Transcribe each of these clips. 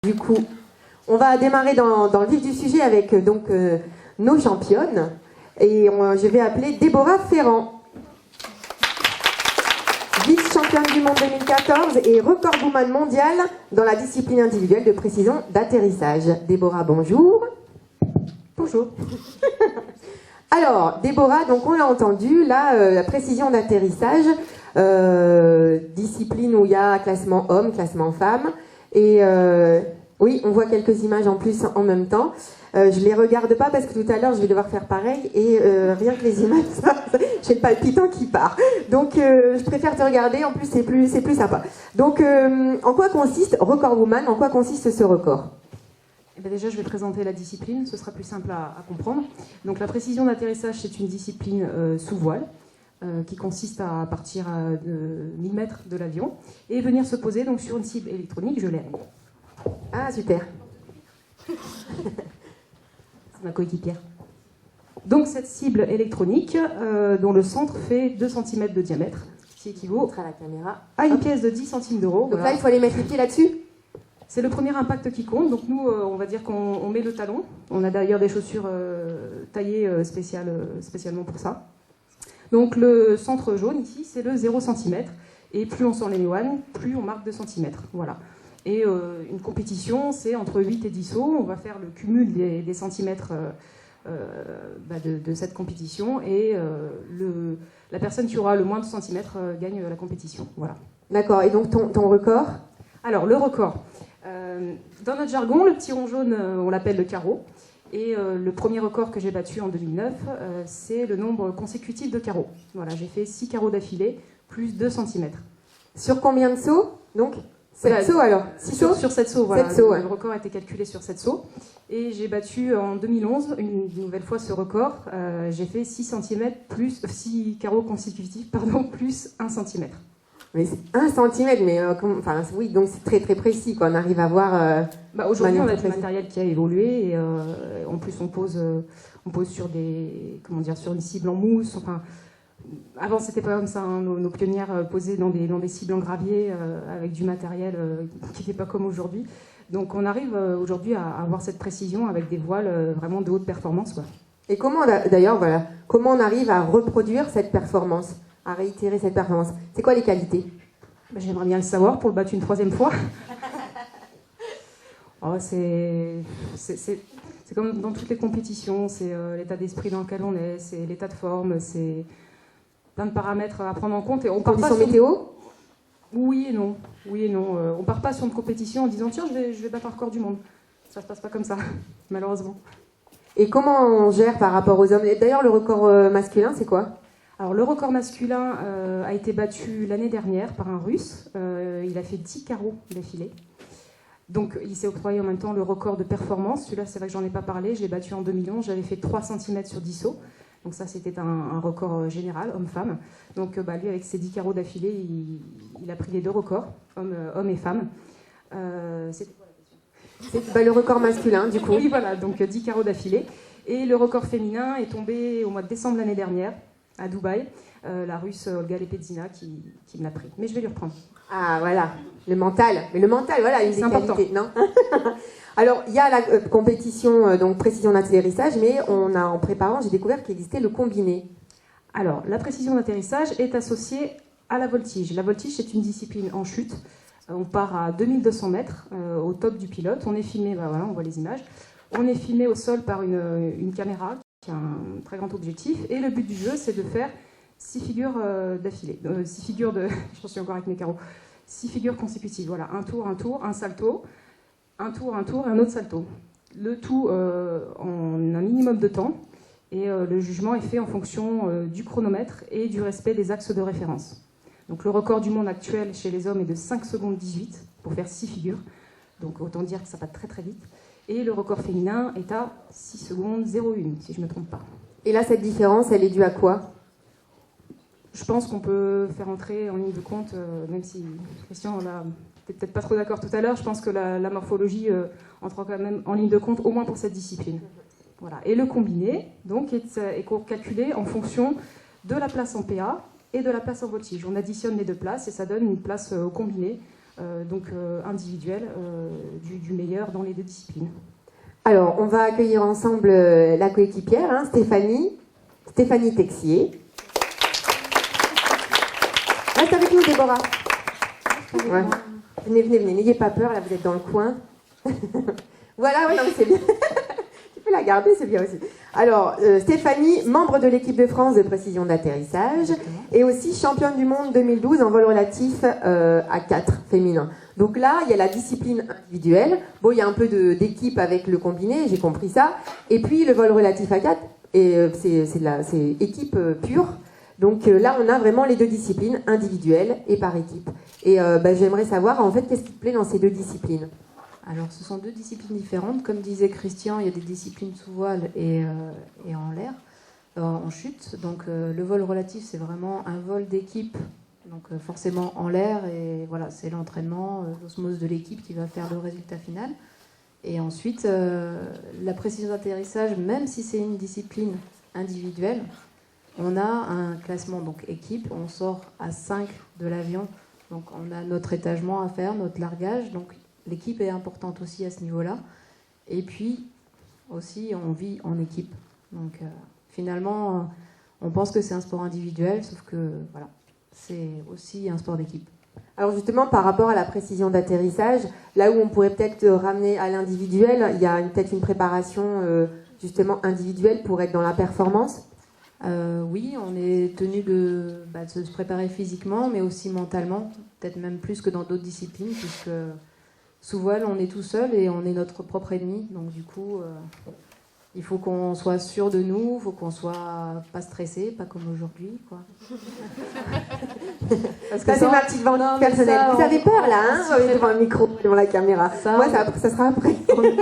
Du coup, on va démarrer dans le vif du sujet avec nos championnes. Et je vais appeler Déborah Ferrand, vice-championne du monde 2014 et recordwoman mondiale dans la discipline individuelle de précision d'atterrissage. Déborah, bonjour. Bonjour. Alors, Déborah, donc on l'a entendu, là, la précision d'atterrissage, discipline où il y a classement homme, classement femme, et oui, on voit quelques images en plus en même temps. Je les regarde pas parce que tout à l'heure je vais devoir faire pareil et rien que les images, j'ai le palpitant qui part. Donc je préfère te regarder, en plus c'est plus sympa. Donc en quoi consiste Recordwoman, en quoi consiste ce record? Eh bien déjà, je vais présenter la discipline, ce sera plus simple à comprendre. Donc la précision d'atterrissage, c'est une discipline sous voile qui consiste à partir de 1000 mètres de l'avion et venir se poser donc, sur une cible électronique, je l'ai. Ah, super. C'est ma coéquipière. Donc cette cible électronique, dont le centre fait 2 cm de diamètre, ce qui équivaut à la caméra à une pièce de 10 centimes d'euros. Donc voilà. là, il faut aller mettre les pieds là-dessus? C'est le premier impact qui compte. Donc nous, on va dire qu'on met le talon. On a d'ailleurs des chaussures taillées spécialement pour ça. Donc le centre jaune ici, c'est le 0 cm. Et plus on s'en éloigne, plus on marque 2 cm. Voilà. Et une compétition, c'est entre 8 et 10 sauts. On va faire le cumul des centimètres de cette compétition. Et la personne qui aura le moins de centimètres gagne la compétition. Voilà. D'accord. Et donc ton record? Alors, le record. Dans notre jargon, le petit rond jaune, on l'appelle le carreau. Et le premier record que j'ai battu en 2009, c'est le nombre consécutif de carreaux. Voilà, j'ai fait 6 carreaux d'affilée, plus 2 cm. Sur combien de sauts? Donc 7 sauts alors? 6 sauts? Sur 7 sauts, voilà. 7 sauts, ouais. Le record a été calculé sur 7 sauts. Et j'ai battu en 2011, une nouvelle fois ce record. J'ai fait 6 carreaux consécutifs, plus 1 cm. Mais c'est 1 cm, mais oui, donc c'est très très précis, quoi. On arrive à voir. Aujourd'hui, on a du matériel qui a évolué et en plus on pose sur sur une cible en mousse. Enfin, avant c'était pas comme ça. Hein. Nos pionnières posaient dans des cibles en gravier avec du matériel qui n'était pas comme aujourd'hui. Donc on arrive aujourd'hui à avoir cette précision avec des voiles vraiment de haute performance, quoi. Et comment on arrive à reproduire cette performance? À réitérer cette performance. C'est quoi les qualités? J'aimerais bien le savoir pour le battre une 3e fois. C'est comme dans toutes les compétitions, c'est l'état d'esprit dans lequel on est, c'est l'état de forme, c'est plein de paramètres à prendre en compte. Et on part pas sur météo? Oui et non. On part pas sur une compétition en disant tiens, je vais battre un record du monde. Ça se passe pas comme ça, malheureusement. Et comment on gère par rapport aux hommes? D'ailleurs, le record masculin, c'est quoi? Alors, le record masculin a été battu l'année dernière par un Russe. Il a fait 10 carreaux d'affilée. Donc, il s'est octroyé en même temps le record de performance. Celui-là, c'est vrai que j'en ai pas parlé. Je l'ai battu en 2011. J'avais fait 3 cm sur 10 sauts. Donc ça, c'était un record général, homme-femme. Donc, lui, avec ses 10 carreaux d'affilée, il a pris les 2 records, homme et femme. C'était quoi la question? C'est le record masculin, du coup. Oui, voilà. Donc, 10 carreaux d'affilée. Et le record féminin est tombé au mois de décembre l'année dernière, à Dubaï, la Russe Olga Lepedina qui me l'a pris. Mais je vais lui reprendre. Ah, voilà, le mental. Mais le mental, voilà, une des qualités, non? Alors, il y a la compétition, donc précision d'atterrissage, mais en préparant, j'ai découvert qu'il existait le combiné. Alors, la précision d'atterrissage est associée à la voltige. La voltige, c'est une discipline en chute. On part à 2200 mètres au top du pilote. On est filmé, on voit les images. On est filmé au sol par une caméra qui a un très grand objectif. Et le but du jeu, c'est de faire 6 figures d'affilée. 6 figures de... Je suis encore avec mes carreaux. 6 figures consécutives. Voilà, un tour, un salto. Un tour et un autre salto. Le tout en un minimum de temps. Et le jugement est fait en fonction du chronomètre et du respect des axes de référence. Donc le record du monde actuel chez les hommes est de 5 secondes 18 pour faire 6 figures. Donc autant dire que ça va très très vite. Et le record féminin est à 6 secondes 01, si je ne me trompe pas. Et là, cette différence, elle est due à quoi? Je pense qu'on peut faire entrer en ligne de compte, même si Christian n'était peut-être pas trop d'accord tout à l'heure, je pense que la morphologie entre quand même en ligne de compte, au moins pour cette discipline. Voilà. Et le combiné, donc, est calculé en fonction de la place en PA et de la place en voltige. On additionne les 2 places et ça donne une place au combiné individuel du meilleur dans les 2 disciplines. Alors, on va accueillir ensemble la coéquipière, hein, Stéphanie Texier. Reste avec nous, Déborah. Ouais. Venez, n'ayez pas peur, là vous êtes dans le coin. Voilà, ouais, non, mais c'est bien. Tu peux la garder, c'est bien aussi. Alors, Stéphanie, membre de l'équipe de France de précision d'atterrissage, et aussi championne du monde 2012 en vol relatif à 4 féminin. Donc là, il y a la discipline individuelle. Bon, il y a un peu d'équipe avec le combiné, j'ai compris ça. Et puis le vol relatif à 4, et c'est équipe pure. Donc là, on a vraiment les 2 disciplines, individuelles et par équipe. Et j'aimerais savoir, en fait, qu'est-ce qui te plaît dans ces 2 disciplines? Alors, ce sont 2 disciplines différentes. Comme disait Christian, il y a des disciplines sous voile et en l'air, en chute. Donc, le vol relatif, c'est vraiment un vol d'équipe, donc forcément en l'air. Et voilà, c'est l'entraînement, l'osmose de l'équipe qui va faire le résultat final. Et ensuite, la précision d'atterrissage, même si c'est une discipline individuelle, on a un classement donc équipe. On sort à 5 de l'avion. Donc, on a notre étagement à faire, notre largage. Donc, l'équipe est importante aussi à ce niveau-là. Et puis, aussi, on vit en équipe. Donc, finalement, on pense que c'est un sport individuel, sauf que, voilà, c'est aussi un sport d'équipe. Alors justement, par rapport à la précision d'atterrissage, là où on pourrait peut-être ramener à l'individuel, il y a peut-être une préparation justement individuelle pour être dans la performance. Oui, on est tenu de se préparer physiquement, mais aussi mentalement, peut-être même plus que dans d'autres disciplines, puisque sous voile, on est tout seul et on est notre propre ennemi. Donc du coup, il faut qu'on soit sûr de nous, il faut qu'on soit pas stressé, pas comme aujourd'hui, quoi. Parce que ça, c'est ma petite vente personnelle. Vous avez peur là, hein, devant le micro, devant la caméra. Moi, ça sera après.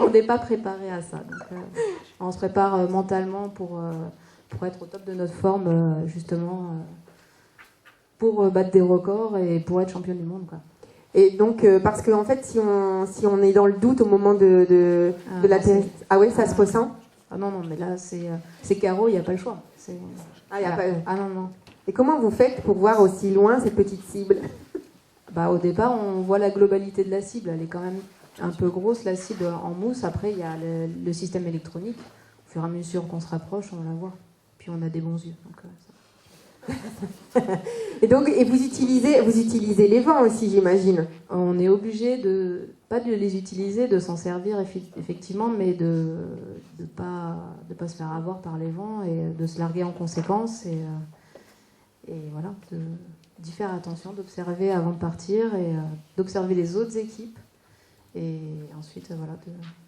On n'est pas préparé à ça. Donc, on se prépare mentalement pour être au top de notre forme, justement, pour battre des records et pour être championne du monde, quoi. Et donc, parce qu'en fait, si on est dans le doute au moment de l'atterrissage... Ah oui, ça se ressent? Ah non, mais là, c'est carreau, il n'y a pas le choix. Ah non. Et comment vous faites pour voir aussi loin cette petite cible? Au départ, on voit la globalité de la cible. Elle est quand même un peu grosse, la cible en mousse. Après, il y a le système électronique. Au fur et à mesure qu'on se rapproche, on la voit. Puis on a des bons yeux. Et vous utilisez les vents aussi, j'imagine. On est obligé pas de les utiliser, de s'en servir effectivement, mais de pas se faire avoir par les vents et de se larguer en conséquence et voilà, d'y faire attention, d'observer avant de partir et d'observer les autres équipes et ensuite voilà,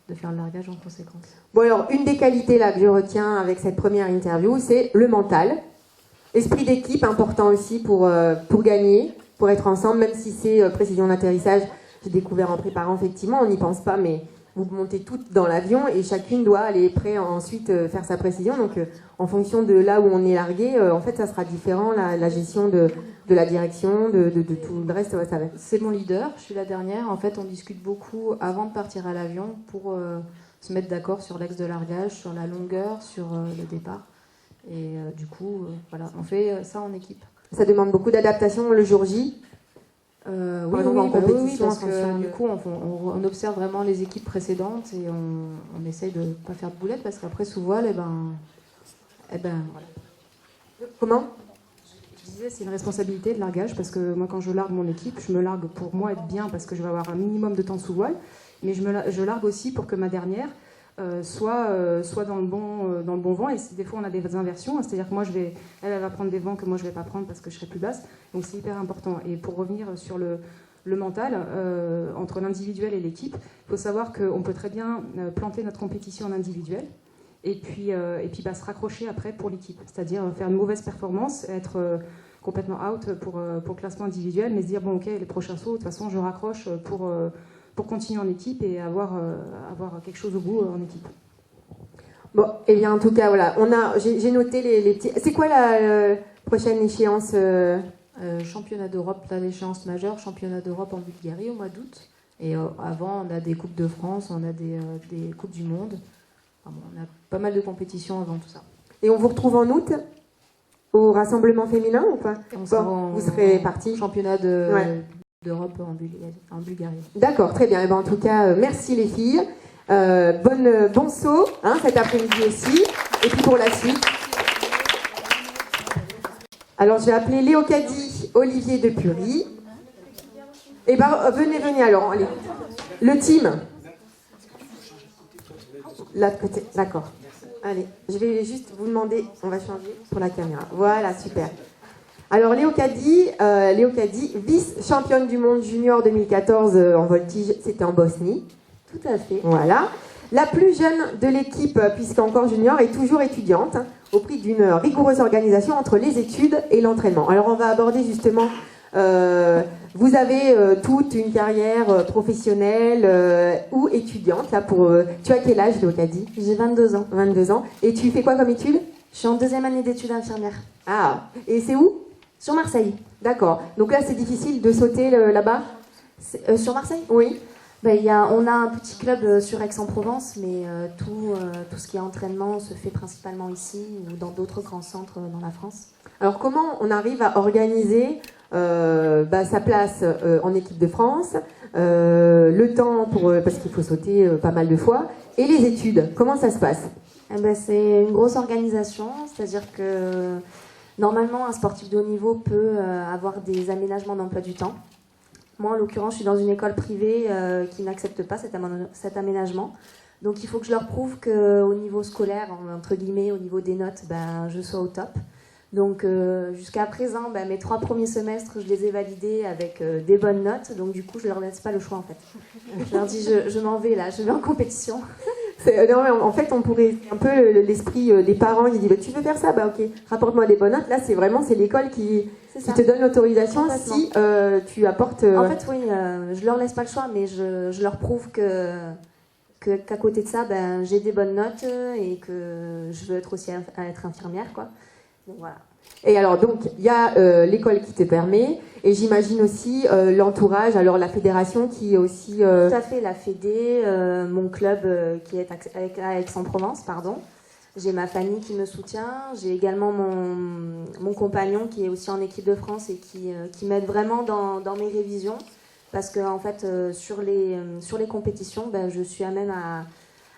de faire le largage en conséquence. Bon alors, une des qualités là que je retiens avec cette première interview, c'est le mental. Esprit d'équipe, important aussi pour gagner, pour être ensemble, même si c'est précision d'atterrissage. J'ai découvert en préparant, effectivement, on n'y pense pas, mais vous montez toutes dans l'avion et chacune doit aller prêt ensuite faire sa précision. Donc, en fonction de là où on est largué, en fait, ça sera différent, la gestion de la direction, de tout le reste. Ouais, ça va. C'est mon leader, je suis la dernière. En fait, on discute beaucoup avant de partir à l'avion pour se mettre d'accord sur l'axe de largage, sur la longueur, sur le départ. Et du coup, voilà, on fait ça en équipe. Ça demande beaucoup d'adaptation le jour J. Oui, parce que du coup, on observe vraiment les équipes précédentes et on essaye de ne pas faire de boulettes parce qu'après, sous voile, voilà. Comment ? Je disais, c'est une responsabilité de largage parce que moi, quand je largue mon équipe, je me largue pour moi être bien parce que je vais avoir un minimum de temps sous voile, mais je largue aussi pour que ma dernière soit dans le bon vent. Et des fois on a des inversions, c'est-à-dire que moi elle va prendre des vents que moi je vais pas prendre parce que je serai plus basse, donc c'est hyper important. Et pour revenir sur le mental, entre l'individuel et l'équipe, il faut savoir qu'on peut très bien planter notre compétition en individuel et puis se raccrocher après pour l'équipe, c'est-à-dire faire une mauvaise performance, être complètement out pour classement individuel, mais se dire bon ok, les prochains sauts de toute façon je raccroche pour continuer en équipe et avoir quelque chose au bout en équipe. Bon, et bien en tout cas, voilà, j'ai noté les petits... C'est quoi la prochaine échéance Championnat d'Europe, là l'échéance majeure, championnat d'Europe en Bulgarie au mois d'août. Et avant, on a des Coupes de France, on a des Coupes du Monde. Enfin, bon, on a pas mal de compétitions avant tout ça. Et on vous retrouve en août au rassemblement féminin ou pas? Vous serez parti. Championnat de d'Europe en Bulgarie. D'accord, très bien. Eh ben, en tout cas, merci les filles. Bon saut hein, cet après-midi aussi. Et puis pour la suite. Alors je vais appeler Léo Caddy, Olivier Depury. Eh ben venez alors, allez. Le team. Là de côté, d'accord. Allez, je vais juste vous demander, on va changer pour la caméra. Voilà, super. Alors Léo Caddy, vice-championne du monde junior 2014 en voltige, c'était en Bosnie. Tout à fait. Voilà. La plus jeune de l'équipe, puisqu'encore junior, est toujours étudiante, hein, au prix d'une rigoureuse organisation entre les études et l'entraînement. Alors on va aborder justement, vous avez toute une carrière professionnelle ou étudiante. Là tu as quel âge, Léo Caddy? J'ai 22 ans. 22 ans. Et tu fais quoi comme études? Je suis en 2e année d'études infirmières. Ah, et c'est où? Sur Marseille. D'accord. Donc là c'est difficile de sauter là-bas? Sur Marseille? Oui. Ben, on a un petit club sur Aix-en-Provence, mais tout ce qui est entraînement se fait principalement ici ou dans d'autres grands centres dans la France. Alors comment on arrive à organiser sa place en équipe de France, le temps parce qu'il faut sauter pas mal de fois, et les études, comment ça se passe? C'est une grosse organisation, c'est-à-dire que normalement un sportif de haut niveau peut avoir des aménagements d'emploi du temps. Moi, en l'occurrence, je suis dans une école privée qui n'accepte pas cet aménagement. Donc, il faut que je leur prouve qu'au niveau scolaire, entre guillemets, au niveau des notes, je sois au top. Donc, jusqu'à présent, mes 3 premiers semestres, je les ai validés avec des bonnes notes. Donc, du coup, je ne leur laisse pas le choix, en fait. Je leur dis, je m'en vais là, je vais en compétition. En fait, on pourrait un peu l'esprit des parents qui disent tu veux faire ça, ok, rapporte-moi des bonnes notes. Là, c'est l'école qui te donne l'autorisation si tu apportes. En fait, oui, je leur laisse pas le choix, mais je leur prouve qu'à côté de ça, j'ai des bonnes notes et que je veux être aussi être infirmière, quoi. Donc voilà. Et alors, donc, il y a l'école qui te permet, et j'imagine aussi l'entourage, alors la fédération qui est aussi... Tout à fait, la Fédé, mon club qui est à Aix-en-Provence, pardon. J'ai ma famille qui me soutient, j'ai également mon compagnon qui est aussi en équipe de France et qui m'aide vraiment dans mes révisions, parce que en fait, sur les compétitions, je suis amène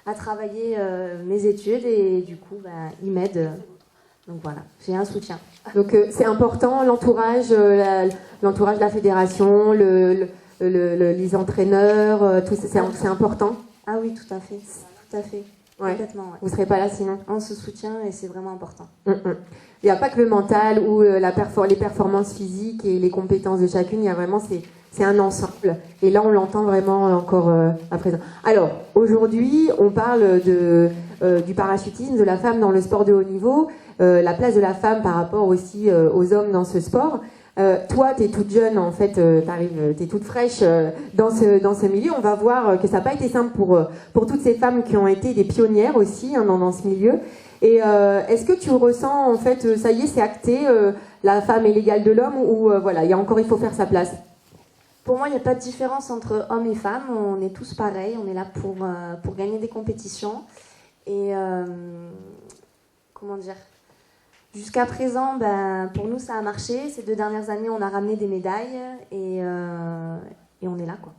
à travailler mes études, et du coup, il m'aide. Donc voilà, j'ai un soutien. Donc c'est important, l'entourage de la fédération, les entraîneurs, tout ça, c'est important. Ah oui, tout à fait, tout à fait. Ouais. Complètement, ouais. Vous ne serez pas là sinon. On se soutient et c'est vraiment important. Il n'y a pas que le mental ou les performances physiques et les compétences de chacune, il y a vraiment, c'est un ensemble. Et là, on l'entend vraiment encore à présent. Alors, aujourd'hui, on parle du parachutisme, de la femme dans le sport de haut niveau, la place de la femme par rapport aussi aux hommes dans ce sport. Toi, tu es toute jeune, en fait, tu es toute fraîche dans ce milieu. On va voir que ça n'a pas été simple pour toutes ces femmes qui ont été des pionnières aussi dans ce milieu. Et est-ce que tu ressens, en fait, ça y est, c'est acté, la femme est l'égale de l'homme, ou voilà, il faut faire sa place? Pour moi, il n'y a pas de différence entre hommes et femmes. On est tous pareils. On est là pour gagner des compétitions. Et comment dire? Jusqu'à présent, pour nous, ça a marché. Ces 2 dernières années, on a ramené des médailles et on est là, quoi.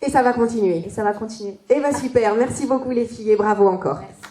Et ça va continuer. Et ça va continuer. Et super. Merci beaucoup les filles et bravo encore. Merci.